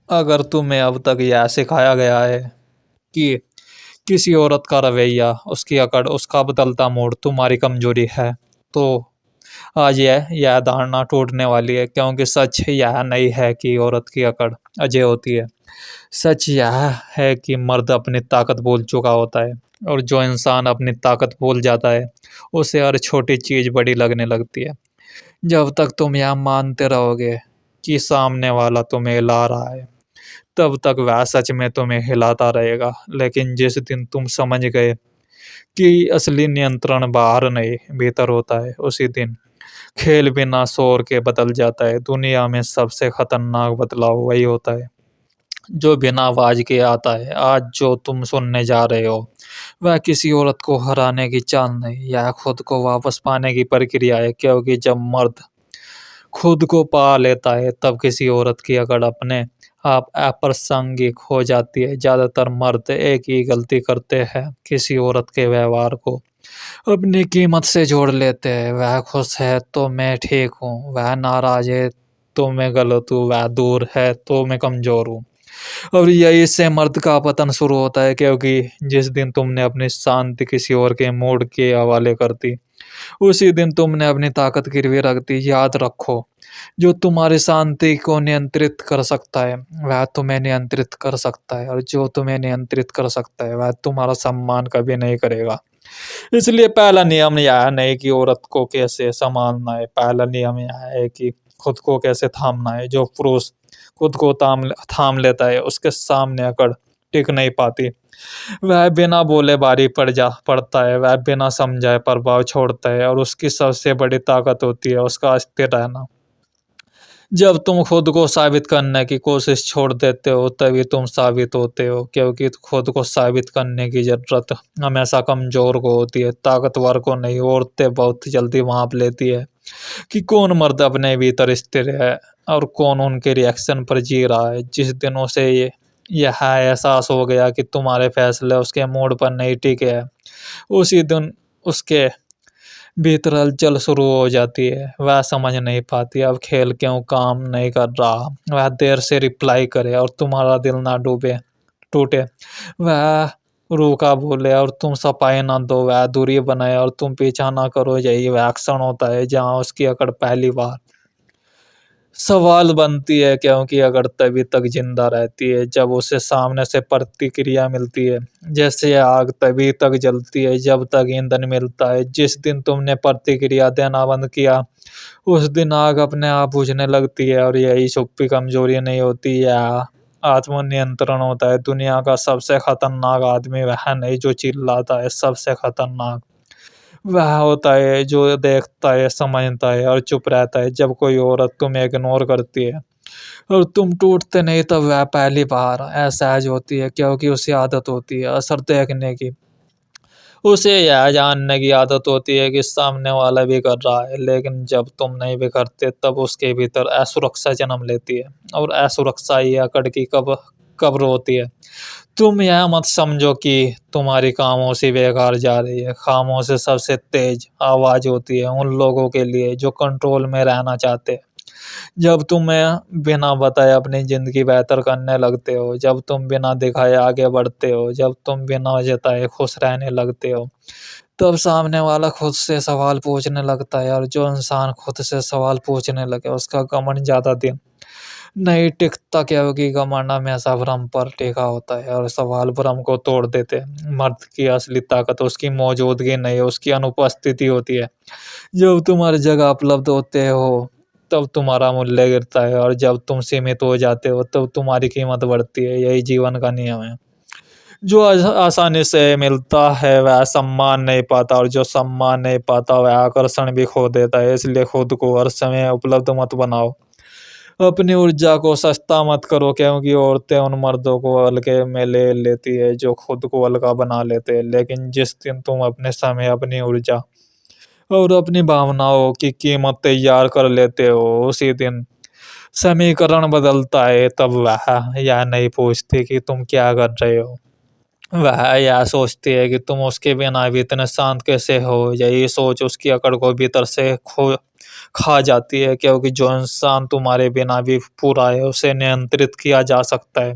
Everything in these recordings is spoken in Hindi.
अगर तुम्हें अब तक यह सिखाया गया है कि किसी औरत का रवैया, उसकी अकड़, उसका बदलता मूड तुम्हारी कमजोरी है, तो आज यह धारणा टूटने वाली है, क्योंकि सच यह नहीं है कि औरत की अकड़ अजय होती है। सच यह है कि मर्द अपनी ताकत भूल चुका होता है, और जो इंसान अपनी ताकत भूल जाता है उसे हर छोटी चीज बड़ी लगने लगती है। जब तक तुम यह मानते रहोगे कि सामने वाला तुम्हें हिला रहा है, तब तक वह सच में तुम्हें हिलाता रहेगा। लेकिन जिस दिन तुम समझ गए कि असली नियंत्रण बाहर नहीं भीतर होता है, उसी दिन खेल बिना शोर के बदल जाता है। दुनिया में सबसे खतरनाक बदलाव वही होता है जो बिना आवाज के आता है। आज जो तुम सुनने जा रहे हो वह किसी औरत को हराने की चाल नहीं, यह खुद को वापस पाने की प्रक्रिया है। क्योंकि जब मर्द खुद को पा लेता है, तब किसी औरत की अकड़ अपने आप अप्रासंगिक हो जाती है। ज्यादातर मर्द एक ही गलती करते हैं, किसी औरत के व्यवहार को अपनी कीमत से जोड़ लेते हैं। वह खुश है तो मैं ठीक हूँ, वह नाराज है तो मैं गलत हूँ, वह दूर है तो मैं कमजोर हूँ। और यही से मर्द का पतन शुरू होता है। क्योंकि जिस दिन तुमने अपनी शांति किसी और के मूड के हवाले कर दी, उसी दिन तुमने अपनी ताकत गिरवी रख दी। याद रखो, जो तुम्हारी शांति को नियंत्रित कर सकता है वह तुम्हें नियंत्रित कर सकता है, और जो तुम्हें नियंत्रित कर सकता है वह तुम्हारा सम्मान कभी नहीं करेगा। इसलिए पहला नियम यह नहीं कि औरत को कैसे संभालना है, पहला नियम यह है कि खुद को कैसे थामना है। जो पुरुष खुद को थाम थाम लेता है, उसके सामने अकड़ टिक नहीं पाती। वह बिना बोले भारी पड़ता है, वह बिना समझाए प्रभाव छोड़ता है, और उसकी सबसे बड़ी ताकत होती है उसका अस्थिर रहना। जब तुम खुद को साबित करने की कोशिश छोड़ देते हो, तभी तुम साबित होते हो। क्योंकि खुद को साबित करने की जरूरत हमेशा कमजोर को होती है, ताकतवर को नहीं। औरतें बहुत जल्दी भांप लेती है कि कौन मर्द अपने भीतर स्थिर है और कौन उनके रिएक्शन पर जी रहा है। जिस दिन उसे यह एहसास हो गया कि तुम्हारे फैसले उसके मूड पर नहीं टिके हैं, उसी दिन उसके भीतर हलचल शुरू हो जाती है। वह समझ नहीं पाती अब खेल क्यों काम नहीं कर रहा। वह देर से रिप्लाई करे और तुम्हारा दिल ना डूबे टूटे। वह रूखा बोले और तुम सफाई ना दो। वह दूरी बनाए और तुम पीछा ना करो। यही वह क्षण होता है जहाँ उसकी अकड़ पहली बार सवाल बनती है। क्योंकि अगर तभी तक जिंदा रहती है जब उसे सामने से प्रतिक्रिया मिलती है। जैसे आग तभी तक जलती है जब तक ईंधन मिलता है। जिस दिन तुमने प्रतिक्रिया देना बंद किया, उस दिन आग अपने आप बुझने लगती है। और यही छुपी कमजोरी नहीं होती, यह आत्मनियंत्रण होता है। दुनिया का सबसे खतरनाक आदमी वह नहीं जो चिल्लाता है, सबसे खतरनाक वह होता है जो देखता है, समझता है और चुप रहता है। जब कोई औरत तुम्हें इग्नोर करती है और तुम टूटते नहीं, तब वह पहली बार असहज होती है। क्योंकि उसे आदत होती है असर देखने की, उसे यह जानने की आदत होती है कि सामने वाला भी कर रहा है। लेकिन जब तुम नहीं भी करते, तब उसके भीतर असुरक्षा जन्म लेती है। और असुरक्षा ही अकड़ की कब्र होती है। तुम यह मत समझो कि तुम्हारी खामोशी बेकार जा रही है। खामोशी सबसे तेज आवाज होती है उन लोगों के लिए जो कंट्रोल में रहना चाहते हैं। जब तुम्हें बिना बताए अपनी जिंदगी बेहतर करने लगते हो, जब तुम बिना दिखाए आगे बढ़ते हो, जब तुम बिना जताए खुश रहने लगते हो, तब सामने वाला खुद से सवाल पूछने लगता है। और जो इंसान खुद से सवाल पूछने लगे उसका घमंड ज्यादा दिन नहीं टिकता। क्योंकि घमंड हमेशा भ्रम पर टिका होता है और सवाल भ्रम को तोड़ देते हैं। मर्द की असली ताकत उसकी मौजूदगी नहीं, उसकी अनुपस्थिति होती है। जब तुम हर जगह उपलब्ध होते हो, तब तुम्हारा मूल्य गिरता है। और जब तुम सीमित हो जाते हो, तब तुम्हारी कीमत बढ़ती है। यही जीवन का नियम है। जो आसानी से मिलता है वह सम्मान नहीं पाता, और जो सम्मान नहीं पाता वह आकर्षण भी खो देता है। इसलिए खुद को हर समय उपलब्ध मत बनाओ, अपनी ऊर्जा को सस्ता मत करो। क्योंकि औरतें उन मर्दों को हल्के में ले लेती है जो खुद को हल्का बना लेते हैं। लेकिन जिस दिन तुम अपने समय, अपनी ऊर्जा और अपनी भावनाओं की कीमत तैयार कर लेते हो, उसी दिन समीकरण बदलता है। तब वह यह नहीं पूछती कि तुम क्या कर रहे हो, वह यह सोचती है कि तुम उसके बिना भी इतने शांत कैसे हो। यही सोच उसकी अकड़ को भीतर से खा जाती है, क्योंकि जो इंसान तुम्हारे बिना भी पूरा है उसे नियंत्रित किया जा सकता है,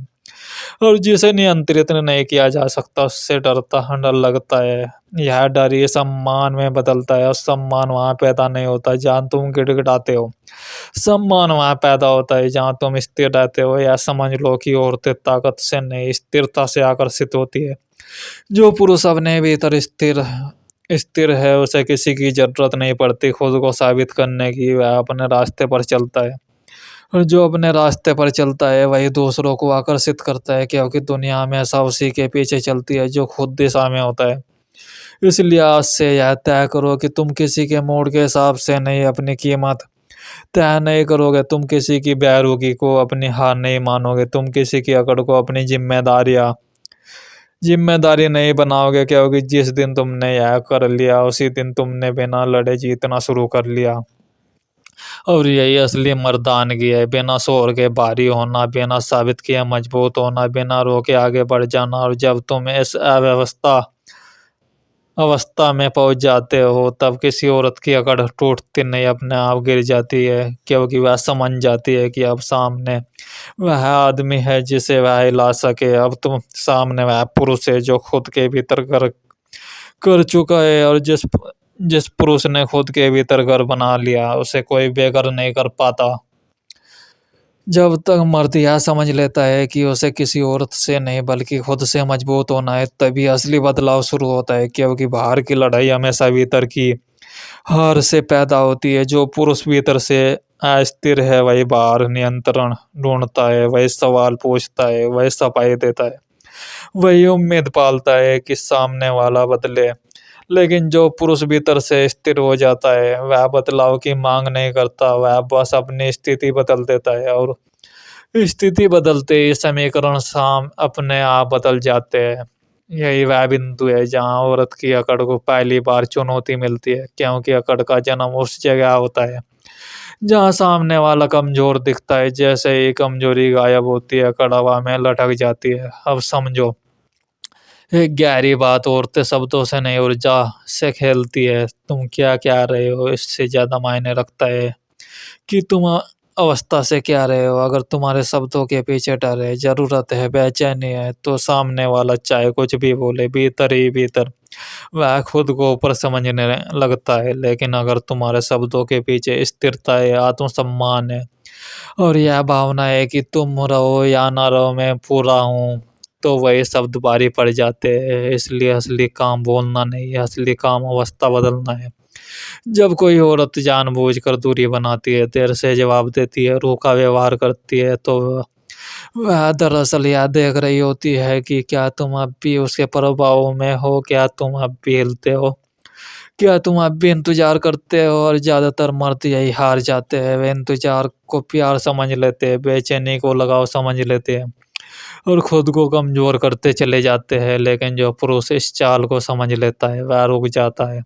और जिसे नियंत्रित नहीं किया जा सकता उससे डर लगता है। यह डर ये सम्मान में बदलता है, और सम्मान वहां पैदा नहीं होता जहाँ तुम गिड़गिड़ाते हो। सम्मान वहां पैदा होता है जहाँ तुम स्थिर रहते हो। या समझ लो कि औरतें ताकत से नहीं, स्थिरता से आकर्षित होती है। जो पुरुष अपने भीतर स्थिर स्थिर है उसे किसी की जरूरत नहीं पड़ती खुद को साबित करने की। वह अपने रास्ते पर चलता है, और जो अपने रास्ते पर चलता है वही दूसरों को आकर्षित करता है, क्योंकि दुनिया हमेशा उसी के पीछे चलती है जो खुद दिशा में होता है। इसलिए आज से यह तय करो कि तुम किसी के मूड के हिसाब से नहीं अपनी कीमत तय नहीं करोगे। तुम किसी की बेरुखी को अपनी हार नहीं मानोगे। तुम किसी की अकड़ को अपनी जिम्मेदारी नहीं बनाओगे, क्योंकि जिस दिन तुमने यह कर लिया उसी दिन तुमने बिना लड़े जीतना शुरू कर लिया। और यही असली मर्दानगी है, बिना शोर के भारी होना, बिना साबित किए मजबूत होना, बिना रोके आगे बढ़ जाना। और जब तुम इस अवस्था में पहुंच जाते हो तब किसी औरत की अकड़ टूटती नहीं, अपने आप गिर जाती है, क्योंकि वह समझ जाती है कि अब सामने वह आदमी है जिसे वह हिला सके। अब तुम सामने वह पुरुष है जो खुद के भीतर कर कर चुका है, और जिस जिस पुरुष ने खुद के भीतर घर बना लिया उसे कोई बेघर नहीं कर पाता। जब तक मर्द यह समझ लेता है कि उसे किसी औरत से नहीं बल्कि खुद से मजबूत होना है, तभी असली बदलाव शुरू होता है, क्योंकि बाहर की लड़ाई हमेशा भीतर की हार से पैदा होती है। जो पुरुष भीतर से अस्थिर है वही बाहर नियंत्रण ढूंढता है, वही सवाल पूछता है, वही सफाई देता है, वही उम्मीद पालता है कि सामने वाला बदले। लेकिन जो पुरुष भीतर से स्थिर हो जाता है वह बदलाव की मांग नहीं करता, वह बस अपनी स्थिति बदल देता है, और स्थिति बदलते ही समीकरण साम अपने आप बदल जाते हैं। यही वह बिंदु है जहाँ औरत की अकड़ को पहली बार चुनौती मिलती है, क्योंकि अकड़ का जन्म उस जगह होता है जहाँ सामने वाला कमजोर दिखता है। जैसे ही कमजोरी गायब होती है अकड़ हवा में लटक जाती है। अब समझो, एक गहरी बात, औरतें शब्दों से नहीं ऊर्जा से खेलती है। तुम क्या क्या रहे हो इससे ज्यादा मायने रखता है कि तुम अवस्था से क्या रहे हो। अगर तुम्हारे शब्दों के पीछे डर है, जरूरत है, बेचैनी है, तो सामने वाला चाहे कुछ भी बोले, भीतर ही भीतर वह खुद को ऊपर समझने लगता है। लेकिन अगर तुम्हारे शब्दों के पीछे स्थिरता है, आत्मसम्मान है, और यह भावना है कि तुम रहो या ना रहो मैं पूरा हूँ, तो वही शब्द भारी पड़ जाते हैं। इसलिए असली काम बोलना नहीं है, असली काम अवस्था बदलना है। जब कोई औरत जानबूझकर दूरी बनाती है, देर से जवाब देती है, रूखा व्यवहार करती है, तो वह दरअसल यह देख रही होती है कि क्या तुम अब भी उसके प्रभाव में हो, क्या तुम अब भी हिलते हो, क्या तुम अब भी इंतजार करते हो। और ज्यादातर मर्द यही हार जाते हैं। वे इंतजार को प्यार समझ लेते हैं, बेचैनी को लगाव समझ लेते हैं, और खुद को कमजोर करते चले जाते हैं। लेकिन जो पुरुष इस चाल को समझ लेता है वह रुक जाता है,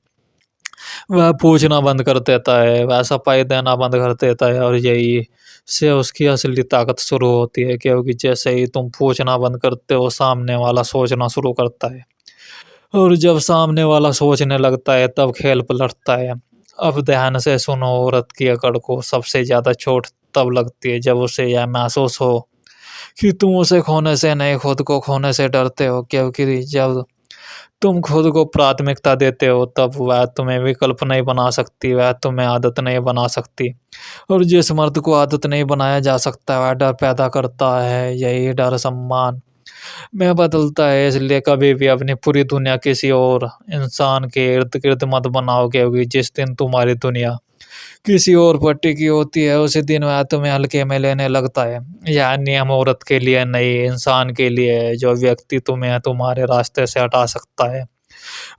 वह पूछना बंद कर देता है, वह सफाई देना बंद कर देता है, और यही से उसकी असली ताकत शुरू होती है। क्योंकि जैसे ही तुम पूछना बंद करते हो सामने वाला सोचना शुरू करता है, और जब सामने वाला सोचने लगता है तब खेल पलटता है। अब ध्यान से सुनो, औरत की अकड़ को सबसे ज्यादा चोट तब लगती है जब उसे यह महसूस हो कि तुम उसे खोने से नहीं खुद को खोने से डरते हो। क्योंकि जब तुम खुद को प्राथमिकता देते हो तब वह तुम्हें विकल्प नहीं बना सकती, वह तुम्हें आदत नहीं बना सकती। और जिस मर्द को आदत नहीं बनाया जा सकता वह डर पैदा करता है। यही डर सम्मान में बदलता है। इसलिए कभी भी अपनी पूरी दुनिया किसी और इंसान के इर्द गिर्द मत बनाओ, क्योंकि जिस दिन तुम्हारी दुनिया किसी और पर टिकी होती है उसी दिन वह तुम्हें हल्के में लेने लगता है। यह नियम औरत के लिए नहीं, इंसान के लिए है। जो व्यक्ति तुम्हें तुम्हारे रास्ते से हटा सकता है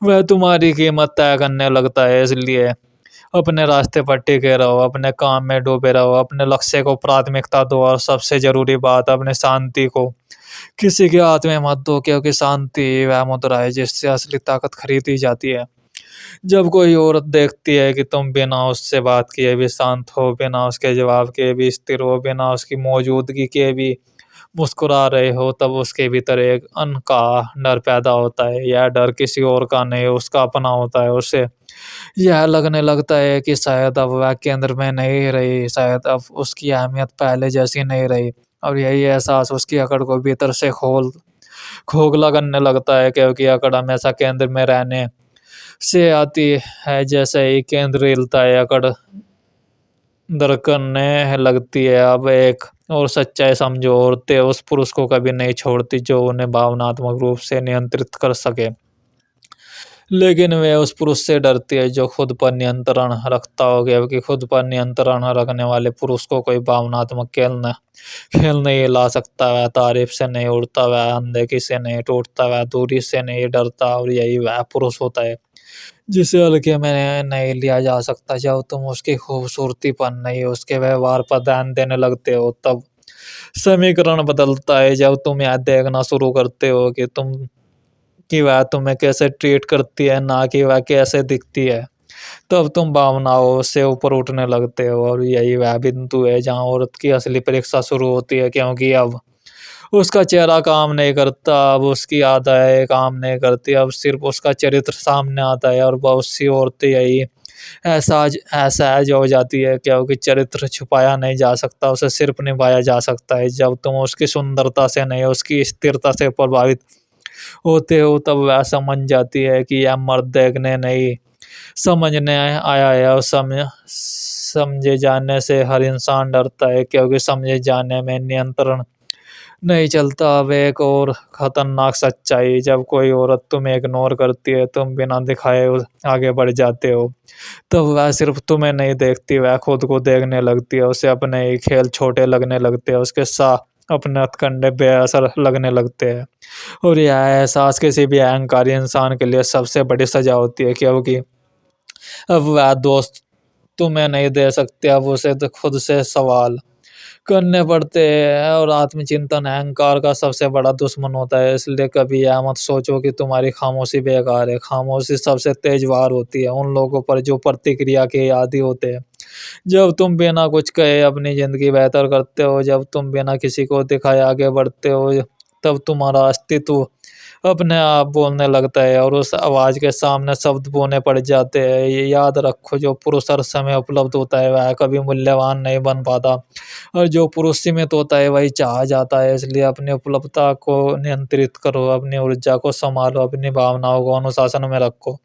वह तुम्हारी कीमत तय करने लगता है। इसलिए अपने रास्ते पर टिके रहो, अपने काम में डूबे रहो, अपने लक्ष्य को प्राथमिकता दो, और सबसे जरूरी बात, अपने शांति को किसी के हाथ में मत दो, क्योंकि शांति वह मुद्रा है जिससे असली ताकत खरीदी जाती है। जब कोई औरत देखती है कि तुम बिना उससे बात किए भी शांत हो, बिना उसके जवाब के भी स्थिर हो, बिना उसकी मौजूदगी के भी मुस्कुरा रहे हो, तब उसके भीतर एक अनकहा डर पैदा होता है। यह डर किसी और का नहीं, उसका अपना होता है। उसे यह लगने लगता है कि शायद अब वह केंद्र में नहीं रही, शायद अब उसकी अहमियत पहले जैसी नहीं रही। और यही एहसास उसकी अकड़ को भीतर से खोखला करने लगता है, क्योंकि अकड़ हमेशा केंद्र में रहने से आती है। जैसे ही केंद्र हिलता है, अकड़ दरकने लगती है। अब एक और सच्चाई समझो, औरतें उस पुरुष को कभी नहीं छोड़ती जो उन्हें भावनात्मक रूप से नियंत्रित कर सके, लेकिन वे उस पुरुष से डरती है जो खुद पर नियंत्रण रखता हो। क्योंकि खुद पर नियंत्रण रखने वाले पुरुष को कोई भावनात्मक खेल नहीं ला सकता। वह तारीफ से नहीं उड़ता, वह अनदेखी से नहीं टूटता, वह दूरी से नहीं डरता। और यही वह पुरुष होता है जिसे हल्के में नहीं लिया जा सकता। जब तुम उसकी खूबसूरती पर नहीं, उसके व्यवहार पर ध्यान देने लगते हो, तब समीकरण बदलता है। जब तुम यह देखना शुरू करते हो कि वह तुम्हें कैसे ट्रीट करती है, ना कि वह कैसे दिखती है, तब तुम भावनाओं से ऊपर उठने लगते हो। और यही वह बिंदु है जहाँ औरत की असली परीक्षा शुरू होती है, क्योंकि अब उसका चेहरा काम नहीं करता, अब उसकी आदतें काम नहीं करती, अब सिर्फ उसका चरित्र सामने आता है। और बहुत सी औरतें यही असहज हो जाती है, क्योंकि चरित्र छुपाया नहीं जा सकता, उसे सिर्फ निभाया जा सकता है। जब तुम उसकी सुंदरता से नहीं, उसकी स्थिरता से प्रभावित होते हो, तब वह समझ जाती है कि यह मर्द देखने नहीं, समझने आया है। और समझे जाने से हर इंसान डरता है, क्योंकि समझे जाने में नियंत्रण नहीं चलता। अब एक और खतरनाक सच्चाई, जब कोई औरत तुम्हें इग्नोर करती है, तुम बिना दिखाए आगे बढ़ जाते हो, तब वह सिर्फ तुम्हें नहीं देखती, वह खुद को देखने लगती है। उसे अपने ही खेल छोटे लगने लगते हैं, उसके साथ अपने हथकंडे बेअसर लगने लगते हैं। और यह एहसास किसी भी अहंकारी इंसान के लिए सबसे बड़ी सजा होती है, क्योंकि अब वह दोस्त तुम्हें नहीं दे सकते, अब उसे तो खुद से सवाल करने पड़ते हैं। और आत्मचिंतन अहंकार का सबसे बड़ा दुश्मन होता है। इसलिए कभी यह मत सोचो कि तुम्हारी खामोशी बेकार है। खामोशी सबसे तेज वार होती है उन लोगों पर जो प्रतिक्रिया के आदी होते हैं। जब तुम बिना कुछ कहे अपनी जिंदगी बेहतर करते हो, जब तुम बिना किसी को दिखाए आगे बढ़ते हो, तब तुम्हारा अस्तित्व अपने आप बोलने लगता है और उस आवाज के सामने शब्द बोने पड़ जाते हैं। ये याद रखो, जो पुरुष हर समय उपलब्ध होता है वह कभी मूल्यवान नहीं बन पाता, और जो पुरुष सीमित होता है वही चाहा जाता है। इसलिए अपनी उपलब्धता को नियंत्रित करो, अपनी ऊर्जा को संभालो, अपनी भावनाओं को अनुशासन में रखो,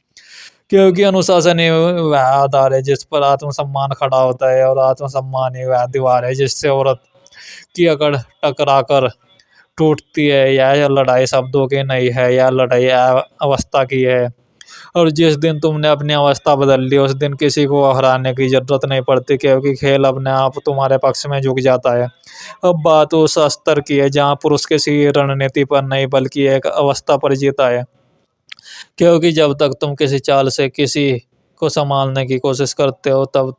क्योंकि अनुशासन ही वह आधार है जिस पर आत्मसम्मान खड़ा होता है, और आत्मसम्मान ही वह दीवार है जिससे औरत की अकड़ टकरा कर टूटती है। यह लड़ाई शब्दों की नहीं है, यह लड़ाई अवस्था की है। और जिस दिन तुमने अपनी अवस्था बदल ली, उस दिन किसी को हराने की जरूरत नहीं पड़ती, क्योंकि खेल अपने आप तुम्हारे पक्ष में झुक जाता है। अब बात उस स्तर की है जहाँ पुरुष किसी रणनीति पर नहीं बल्कि एक अवस्था पर जीता है। क्योंकि जब तक तुम किसी चाल से किसी को संभालने की कोशिश करते हो, तब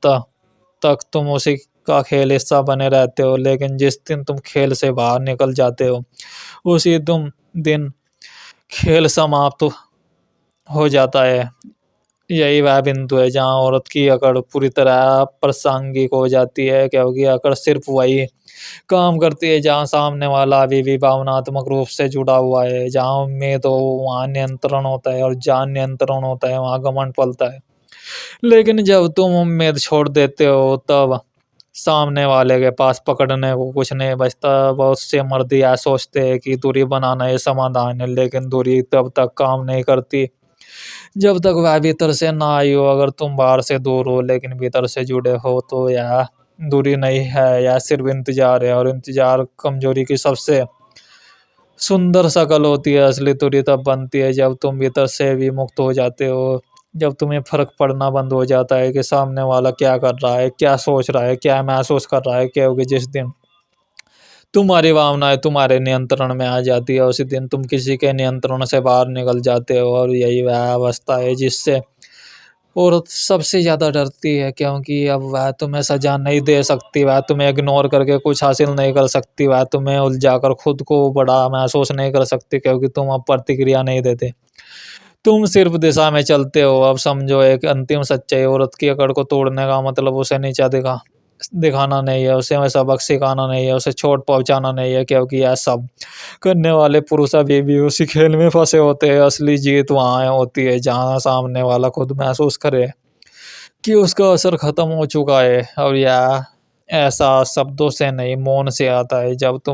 तक तुम उसी का खेल हिस्सा बने रहते हो। लेकिन जिस दिन तुम खेल से बाहर निकल जाते हो, उसी तुम दिन खेल समाप्त हो जाता है। यही वह बिंदु है जहाँ औरत की अकड़ पूरी तरह प्रासंगिक हो जाती है, क्योंकि अकड़ सिर्फ वही काम करती है जहाँ सामने वाला अभी भी भावनात्मक रूप से जुड़ा हुआ है। जहाँ उम्मीद हो वहाँ नियंत्रण होता है, और जहाँ नियंत्रण होता है वहाँ घमंड पलता है। लेकिन जब तुम उम्मीद छोड़ देते हो, तब सामने वाले के पास पकड़ने को कुछ नहीं बचता। बहुत से मर्द यह सोचते हैं कि दूरी बनाना ये समाधान है, लेकिन दूरी तब तक काम नहीं करती जब तक वह भीतर से ना आई हो। अगर तुम बाहर से दूर हो लेकिन भीतर से जुड़े हो, तो यह दूरी नहीं है, यह सिर्फ इंतजार है। और इंतजार कमजोरी की सबसे सुंदर शकल होती है। असली दूरी तब बनती है जब तुम भीतर से भी मुक्त हो जाते हो, जब तुम्हें फर्क पड़ना बंद हो जाता है कि सामने वाला क्या कर रहा है, क्या सोच रहा है, क्या महसूस कर रहा है। क्योंकि जिस दिन तुम्हारी भावनाएं तुम्हारे नियंत्रण में आ जाती है, उसी दिन तुम किसी के नियंत्रण से बाहर निकल जाते हो। और यही वह अवस्था है जिससे औरत सबसे ज्यादा डरती है, क्योंकि अब वह तुम्हें सजा नहीं दे सकती, वह तुम्हें इग्नोर करके कुछ हासिल नहीं कर सकती, वह तुम्हें उलझाकर खुद को बड़ा महसूस नहीं कर सकती, क्योंकि तुम अब प्रतिक्रिया नहीं देते, तुम सिर्फ दिशा में चलते हो। अब समझो, एक अंतिम सच्चाई, औरत की अकड़ को तोड़ने का मतलब उसे नीचा दिखाना नहीं है, उसे सबक सिखाना नहीं है, उसे चोट पहुँचाना नहीं है, क्योंकि यह सब करने वाले पुरुष अभी भी उसी खेल में फँसे होते हैं। असली जीत वहाँ होती है जहाँ सामने वाला खुद महसूस करे कि उसका असर खत्म हो चुका है, और यह एहसास शब्दों से नहीं, मौन से आता है। जब तुम